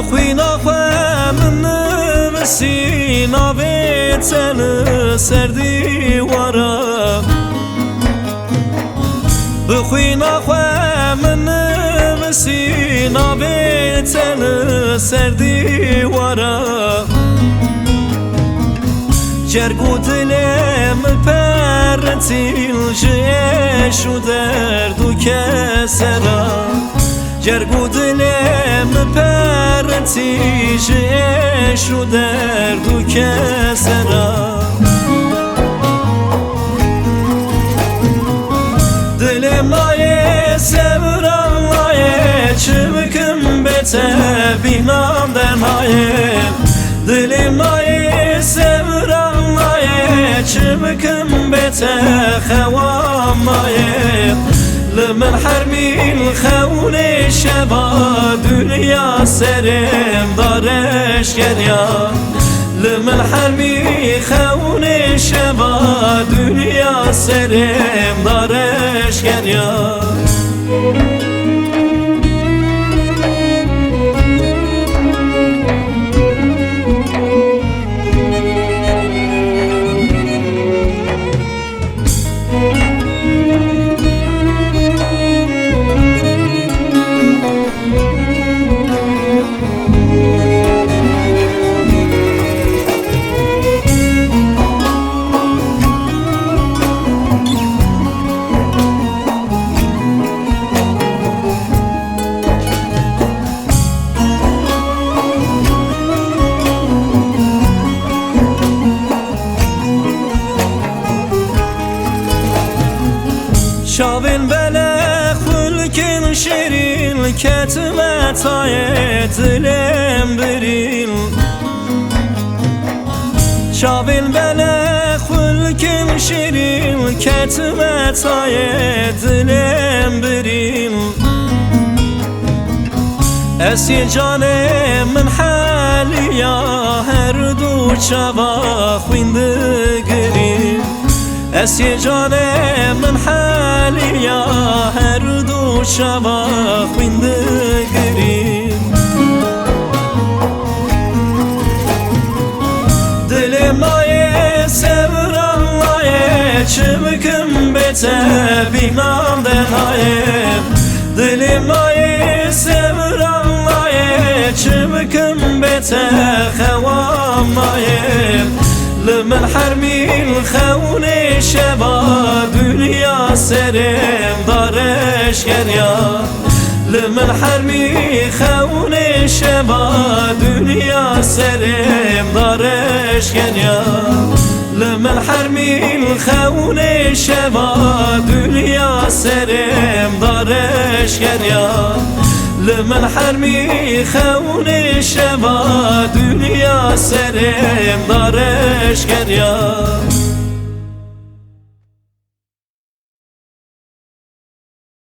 بخوینا خواه من نویسی ناوی تن سردی وارا بخوینا خواه من نویسی ناوی تن سردی وارا جرگو دلم پرتیل جیش و درد و کسرا جرگو دلم پرتیل جیش و درد و کسرا دلم نایه سبرم نایه چمکم بته بینام در نایه دلم نایه سبرم نایه چمکم بته خوام نایه لمن حرمی الخون شبا دنیا سرم دارش گریا لمن حرمی خون شبا دنیا سرم دارش گریا شاوین بله خلکن شیرین کتمت های دلم بریل شاوین بله خلکن شیرین کتمت های دلم بریل اسی جان من حالیا هر دو چوا خوینده گریل اسی جان من حالیا هر دو شبا خوینده گریم دلم نایه سبرم نایه چمکم بته بینام ده نایه دلم نایه سبرم نایه چمکم بته خوام نایه لمن حرمی الخون شبا دنیا سرم دارش گریا لمن حرمی خون شبا دنیا سرم دارش گریا لمن حرمی الخون شبا دنیا سرم دارش گریا لمن حرمی خون شبا دنیا سرم دارش گریا